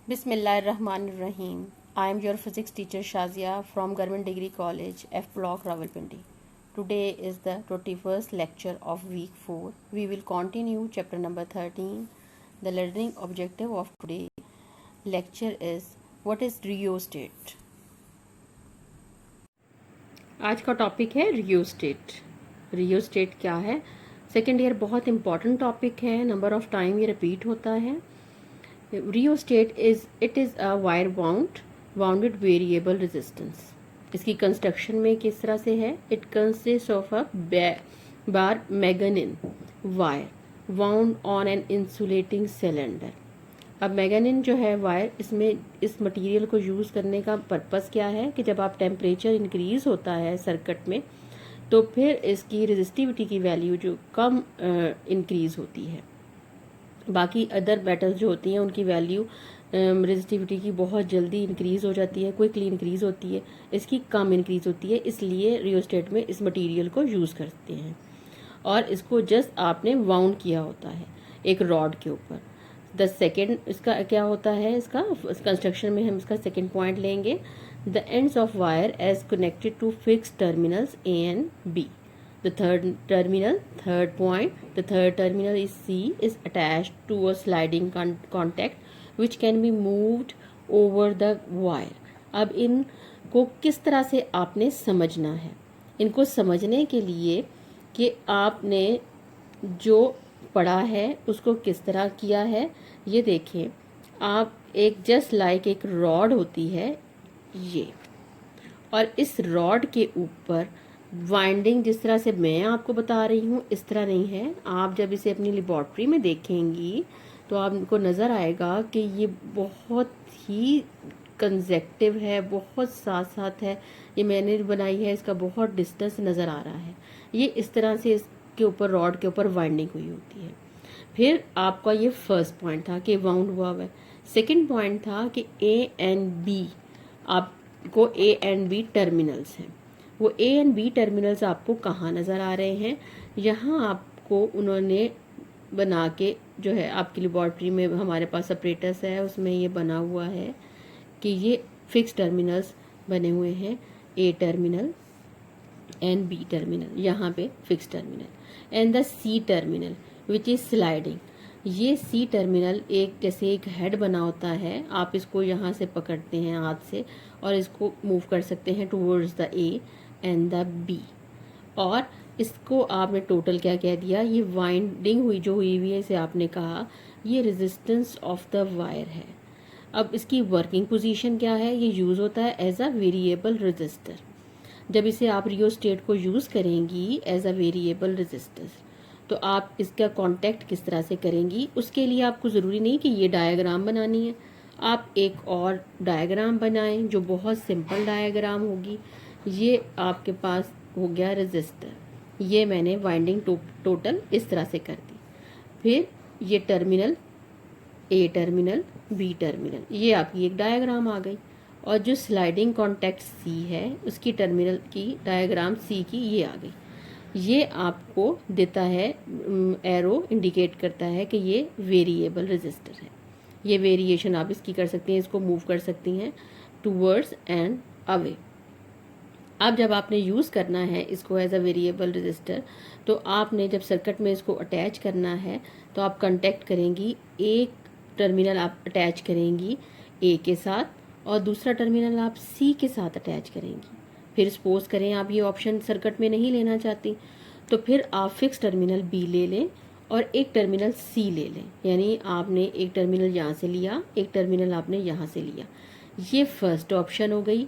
Bismillahirrahmanirrahim. I am your physics teacher Shazia from Government Degree College, F Block, Rawalpindi. Today is the 21st lecture of week 4. We will continue chapter number 13. The learning objective of today lecture is what is rheostat. आज का topic है rheostat. Rheostat क्या है? Second year बहुत important topic है, number of time ये repeat होता है। Rheostat it is a wire bounded variable resistance. इसकी कंस्ट्रक्शन में किस तरह से है? It consist of a bar मैगनीन wire wound on an insulating cylinder. अब मैगनीन जो है वायर, इसमें इस मटेरियल को यूज़ करने का पर्पस क्या है कि जब आप टेम्परेचर इंक्रीज होता है सर्किट में तो फिर इसकी रेजिस्टिविटी की वैल्यू जो कम इंक्रीज होती है। बाकी अदर मेटल्स जो होती हैं उनकी वैल्यू रेजिस्टिविटी की बहुत जल्दी इंक्रीज हो जाती है, क्विकली इंक्रीज होती है, इसकी कम इंक्रीज होती है। इसलिए रियोस्टेट में इस मटेरियल को यूज़ करते हैं और इसको जस्ट आपने वाउंड किया होता है एक रॉड के ऊपर। द सेकेंड इसका क्या होता है, इसका कंस्ट्रक्शन में हम इसका सेकेंड पॉइंट लेंगे। The ends of wire as connected to fix terminals A and B. The third point, the third terminal is C, is attached to a sliding contact which can be moved over the wire. अब इनको किस तरह से आपने समझना है? इनको समझने के लिए कि आपने जो पढ़ा है उसको किस तरह किया है, ये देखें। आप एक जस्ट लाइक एक रॉड होती है ये, और इस रॉड के ऊपर वाइंडिंग जिस तरह से मैं आपको बता रही हूँ इस तरह नहीं है। आप जब इसे अपनी लेबॉर्ट्री में देखेंगी तो आपको नज़र आएगा कि ये बहुत ही कंजेक्टिव है, बहुत साथ साथ है। ये मैंने बनाई है, इसका बहुत डिस्टेंस नज़र आ रहा है। ये इस तरह से इसके ऊपर रॉड के ऊपर वाइंडिंग हुई होती है। फिर आपका ये फर्स्ट पॉइंट था कि वाउंड हुआ हुआ है। सेकेंड पॉइंट था कि ए एंड बी, आपको ए एंड बी टर्मिनल्स हैं। वो ए एंड बी टर्मिनल्स आपको कहाँ नज़र आ रहे हैं? यहाँ आपको उन्होंने बना के जो है आपकी लेबॉर्ट्री में हमारे पास सेपरेटर्स है, उसमें ये बना हुआ है कि ये फिक्स टर्मिनल्स बने हुए हैं, A terminal and B terminal, यहाँ पे fix terminal and the C terminal which is sliding. ये सी टर्मिनल एक जैसे एक हेड बना होता है, आप इसको यहाँ से पकड़ते हैं हाथ से और इसको मूव कर सकते हैं towards the A and the B. और इसको आपने टोटल क्या कह दिया? ये वाइंडिंग हुई है इसे आपने कहा ये रेजिस्टेंस ऑफ द वायर है। अब इसकी वर्किंग पोजीशन क्या है? ये यूज़ होता है एज अ वेरिएबल रेजिस्टर। जब इसे आप रियोस्टेट को यूज़ करेंगी एज अ वेरिएबल रेजिस्टर तो आप इसका कांटेक्ट किस तरह से करेंगी? उसके लिए आपको ज़रूरी नहीं कि ये डायग्राम बनानी है, आप एक और डायग्राम बनाएं जो बहुत सिंपल डायग्राम होगी। ये आपके पास हो गया रेजिस्टर, ये मैंने वाइंडिंग टोटल इस तरह से कर दी। फिर ये terminal A terminal B terminal, ये आपकी एक डायग्राम आ गई। और जो स्लाइडिंग कॉन्टैक्ट सी है उसकी टर्मिनल की डायग्राम सी की ये आ गई। ये आपको देता है एरो इंडिकेट करता है कि ये वेरिएबल रेजिस्टर है। ये वेरिएशन आप इसकी कर सकती हैं, इसको मूव कर सकती हैं टूवर्ड्स एंड अवे। अब जब आपने यूज़ करना है इसको एज अ वेरिएबल रेजिस्टर तो आपने जब सर्किट में इसको अटैच करना है तो आप कांटेक्ट करेंगी, एक टर्मिनल आप अटैच करेंगी ए के साथ और दूसरा टर्मिनल आप सी के साथ अटैच करेंगी। फिर सपोज करें आप ये ऑप्शन सर्किट में नहीं लेना चाहती तो फिर आप फिक्स टर्मिनल बी ले लें और एक टर्मिनल सी ले लें। यानी आपने एक टर्मिनल यहाँ से लिया, एक टर्मिनल आपने यहाँ से लिया, ये फर्स्ट ऑप्शन हो गई।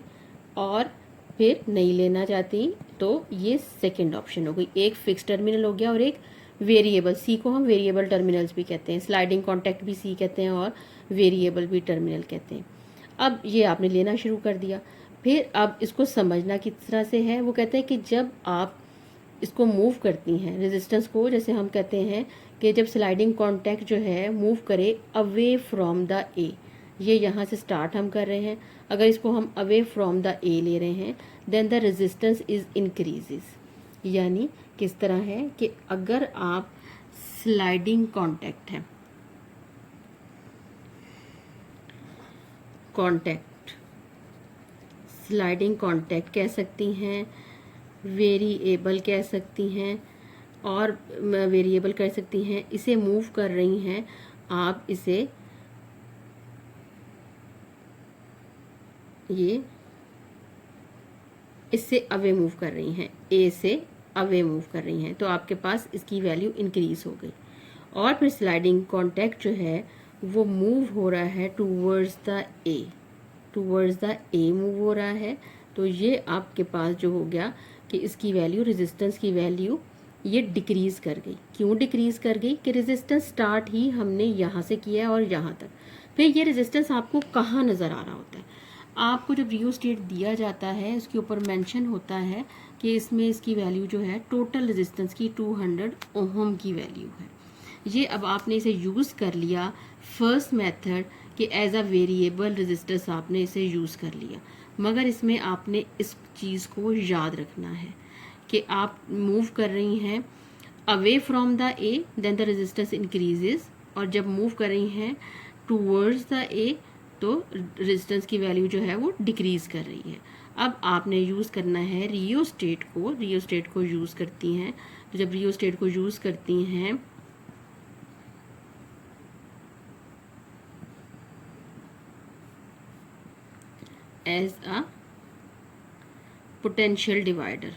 और फिर नहीं लेना चाहती तो ये सेकंड ऑप्शन हो गई। एक फिक्स टर्मिनल हो गया और एक वेरिएबल, सी को हम वेरिएबल टर्मिनल्स भी कहते हैं, स्लाइडिंग कॉन्टैक्ट भी सी कहते हैं और वेरिएबल भी टर्मिनल कहते हैं। अब ये आपने लेना शुरू कर दिया। फिर अब इसको समझना किस तरह से है, वो कहते हैं कि जब आप इसको मूव करती हैं रेजिस्टेंस को, जैसे हम कहते हैं कि जब स्लाइडिंग कॉन्टैक्ट जो है मूव करे अवे फ्रॉम द ए, ये यहाँ से स्टार्ट हम कर रहे हैं, अगर इसको हम अवे फ्रॉम द ए ले रहे हैं then the resistance is increases. यानी किस तरह है कि अगर आप स्लाइडिंग कॉन्टैक्ट है कॉन्टैक्ट, स्लाइडिंग कॉन्टैक्ट कह सकती हैं, वेरिएबल कह सकती हैं, और वेरिएबल कह सकती हैं। इसे मूव कर रही हैं आप, इसे ये इससे अवे मूव कर रही हैं, ए से अवे मूव कर रही हैं, तो आपके पास इसकी वैल्यू इंक्रीज हो गई। और फिर स्लाइडिंग कॉन्टैक्ट जो है वो मूव हो रहा है towards the A, towards the A move हो रहा है। तो ये आपके पास जो हो गया कि इसकी वैल्यू, रेजिस्टेंस की वैल्यू ये डिक्रीज कर गई। क्यों डिक्रीज कर गई? कि रेजिस्टेंस स्टार्ट ही हमने यहाँ से किया है और यहाँ तक। फिर ये रेजिस्टेंस आपको कहाँ नज़र आ रहा होता है? आपको जब रियोस्टेट दिया जाता है उसके ऊपर मेंशन होता है कि इसमें इसकी वैल्यू जो है टोटल रेजिस्टेंस की 200 ओहम की वैल्यू है। ये अब आपने इसे यूज़ कर लिया फर्स्ट मेथड कि एज अ वेरिएबल रेजिस्टेंस आपने इसे यूज़ कर लिया, मगर इसमें आपने इस चीज़ को याद रखना है कि आप मूव कर रही हैं away from the A, then the resistance increases, और जब मूव कर रही हैं टूवर्ड्स द ए तो रेजिस्टेंस की वैल्यू जो है वो डिक्रीज कर रही है। अब आपने यूज़ करना है रियोस्टेट को, रियोस्टेट को यूज़ करती हैं। तो जब रियोस्टेट को यूज़ करती हैं एज अ पोटेंशियल डिवाइडर,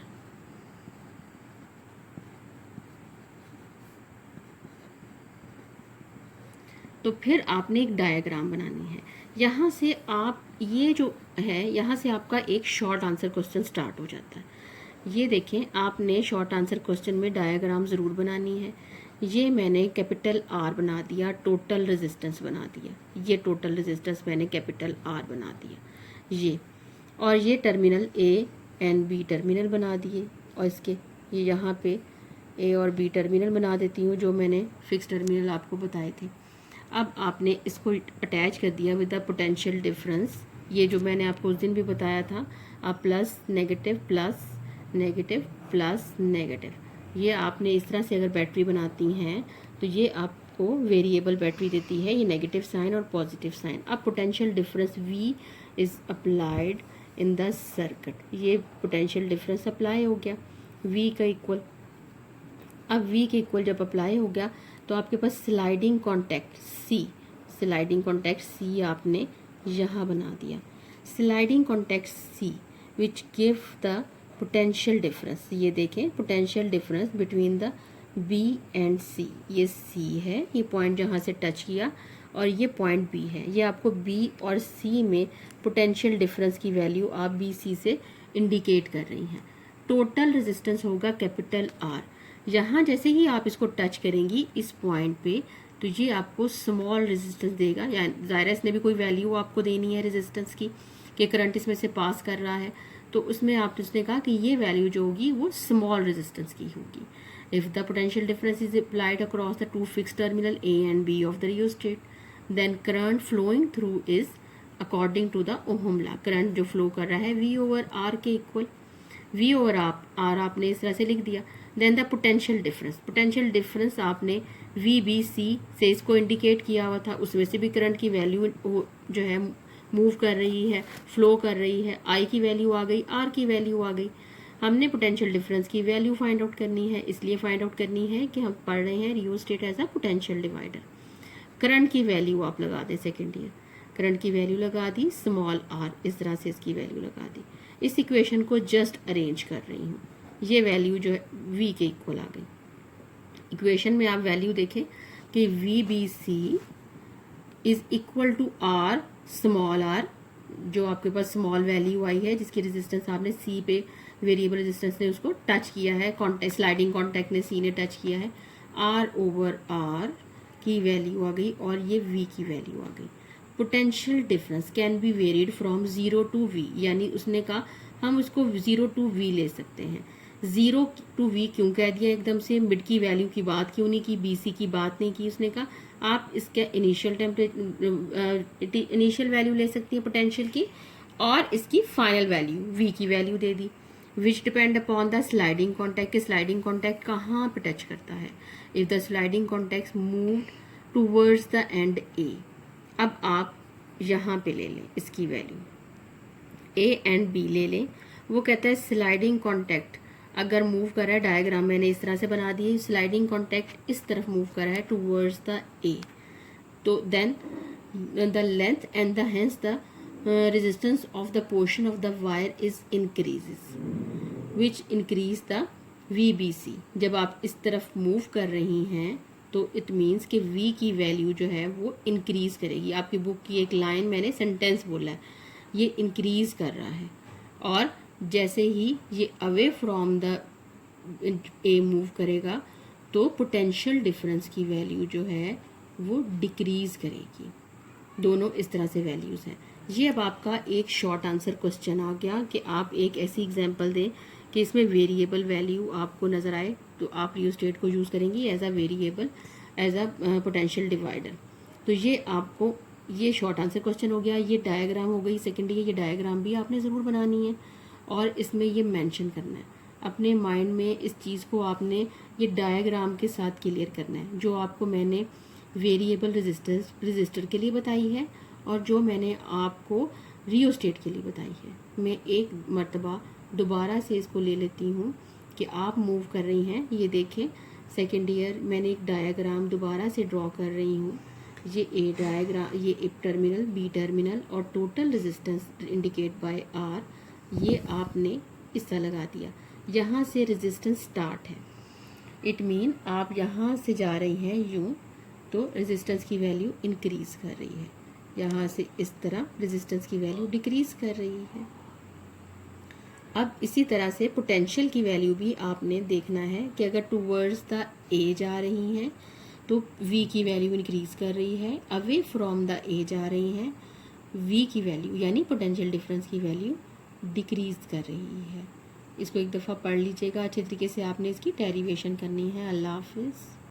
तो फिर आपने एक डायग्राम बनानी है। यहाँ से आप ये जो है, यहाँ से आपका एक शॉर्ट आंसर क्वेश्चन स्टार्ट हो जाता है। ये देखें, आपने शॉर्ट आंसर क्वेश्चन में डायग्राम ज़रूर बनानी है। ये मैंने कैपिटल आर बना दिया, टोटल रेजिस्टेंस बना दिया, ये टोटल रेजिस्टेंस मैंने कैपिटल आर बना दिया ये, और ये terminal A and B terminal बना दिए, और इसके ये यहाँ पे ए और बी टर्मिनल बना देती हूँ जो मैंने फिक्स टर्मिनल आपको बताए थे। अब आपने इसको अटैच कर दिया विद द पोटेंशियल डिफरेंस, ये जो मैंने आपको उस दिन भी बताया था, आप plus negative plus negative plus negative, ये आपने इस तरह से अगर बैटरी बनाती हैं तो ये आपको वेरिएबल बैटरी देती है, ये नेगेटिव साइन और पॉजिटिव साइन। अब potential difference V is applied in the circuit, ये पोटेंशियल डिफरेंस अप्लाई हो गया V का इक्वल। अब V के इक्वल जब अप्लाई हो गया तो आपके पास sliding contact C, sliding contact C आपने यहाँ बना दिया, sliding contact C which give the potential difference. ये देखें potential difference between the B and C, ये C है, ये पॉइंट जहाँ से टच किया, और ये पॉइंट B है। ये आपको B और C में पोटेंशियल डिफरेंस की वैल्यू आप B C से इंडिकेट कर रही हैं। टोटल रेजिस्टेंस होगा कैपिटल R। यहाँ जैसे ही आप इसको टच करेंगी इस पॉइंट पे तो ये आपको स्मॉल रेजिस्टेंस देगा, या ज़ाहिर इसने भी कोई वैल्यू आपको देनी है रेजिस्टेंस की कि करंट इसमें से पास कर रहा है, तो उसमें आप उसने कहा कि ये वैल्यू जो होगी वो स्मॉल रेजिस्टेंस की होगी। If the potential difference is applied across the two fix terminal A and B of the rheostat, then current flowing through is according to the ohm law. Current जो flow कर रहा है V over R के equal, V over R आपने इस तरह से लिख दिया। Then the potential difference, potential difference आपने VBC से इसको इंडिकेट किया हुआ था, उसमें से भी करंट की वैल्यू जो है मूव कर रही है, फ्लो कर रही है, I की वैल्यू आ गई, R की वैल्यू आ गई। हमने पोटेंशियल डिफरेंस की वैल्यू फाइंड आउट करनी है, इसलिए फाइंड आउट करनी है कि हम पढ़ रहे हैं rheostat as a potential divider. Current की वैल्यू आप लगा दें सेकेंड ईयर, करंट की वैल्यू लगा दी स्मॉल r, इस तरह से इसकी वैल्यू लगा दी। इस इक्वेशन को जस्ट अरेंज कर रही हूँ, ये वैल्यू जो है V के इक्वल आ गई। इक्वेशन में आप वैल्यू देखें कि VBC is equal to R small r, जो आपके पास स्मॉल वैल्यू आई है जिसकी रेजिस्टेंस आपने C पे वेरिएबल रेजिस्टेंस ने उसको टच किया है, कॉन्टैक्ट स्लाइडिंग कॉन्टैक्ट ने C ने टच किया है, R ओवर R की वैल्यू आ गई और ये V की वैल्यू आ गई। Potential difference can be varied from 0 to V, यानी उसने कहा हम उसको 0 टू V ले सकते हैं। 0 टू V क्यों कह दिया एकदम से, मिड की वैल्यू की बात क्यों नहीं की, BC की बात नहीं की। उसने कहा आप इसके इनिशियल वैल्यू ले सकती है पोटेंशियल की, और इसकी फाइनल वैल्यू V की value they the, which depend upon the sliding contact. Sliding contact कहाँ पे टच करता है, if the sliding contact move towards the end A। अब आप यहाँ पे ले लें इसकी वैल्यू, ए एंड बी ले लें। वो कहता है स्लाइडिंग कॉन्टैक्ट अगर मूव कर रहा है, डायग्राम मैंने इस तरह से बना दी है, स्लाइडिंग कॉन्टैक्ट इस तरफ मूव कर रहा है टूवर्ड्स द ए, तो then the length and the hence the resistance of the portion of the wire is increases which increase the VBC। जब आप इस तरफ मूव कर रही हैं तो इट मीन्स कि V की वैल्यू जो है वो इंक्रीज करेगी। आपकी बुक की एक लाइन मैंने सेंटेंस बोला है, ये इंक्रीज कर रहा है। और जैसे ही ये away from the A move करेगा तो पोटेंशियल डिफरेंस की वैल्यू जो है वो डिक्रीज करेगी। दोनों इस तरह से वैल्यूज़ हैं। ये अब आपका एक शॉर्ट आंसर क्वेश्चन आ गया कि आप एक ऐसी एग्जांपल दें कि इसमें वेरिएबल वैल्यू आपको नज़र आए, तो आप रियोस्टेट को यूज़ करेंगी as a variable, as a potential divider. तो ये आपको ये शॉर्ट आंसर क्वेश्चन हो गया। ये डायग्राम हो गई सेकेंड, ये डायग्राम भी आपने ज़रूर बनानी है और इसमें ये मेंशन करना है। अपने माइंड में इस चीज़ को आपने ये डायग्राम के साथ क्लियर करना है, जो आपको मैंने वेरिएबल रजिस्टर के लिए बताई है और जो मैंने आपको रियोस्टेट के लिए बताई है। मैं एक मर्तबा दोबारा से इसको ले लेती हूँ कि आप मूव कर रही हैं। ये देखें सेकेंड ईयर, मैंने एक डायग्राम दोबारा से ड्रॉ कर रही हूँ। ये ए डायग्राम, ये एक टर्मिनल, बी टर्मिनल और total resistance indicate by R, ये आपने इस तरह लगा दिया। यहाँ से रेजिस्टेंस स्टार्ट है, इट मीन आप यहाँ से जा रही हैं यूँ, तो रेजिस्टेंस की वैल्यू इंक्रीज कर रही है। यहाँ से इस तरह रेजिस्टेंस की वैल्यू डिक्रीज कर रही है। अब इसी तरह से पोटेंशियल की वैल्यू भी आपने देखना है कि अगर टूवर्ड्स द ए जा रही हैं तो V की वैल्यू इंक्रीज कर रही है, अवे फ्रॉम द ए जा रही हैं V की वैल्यू यानी पोटेंशियल डिफरेंस की वैल्यू डिक्रीज कर रही है। इसको एक दफ़ा पढ़ लीजिएगा अच्छे तरीके से, आपने इसकी डेरिवेशन करनी है। अल्लाह हाफिज़।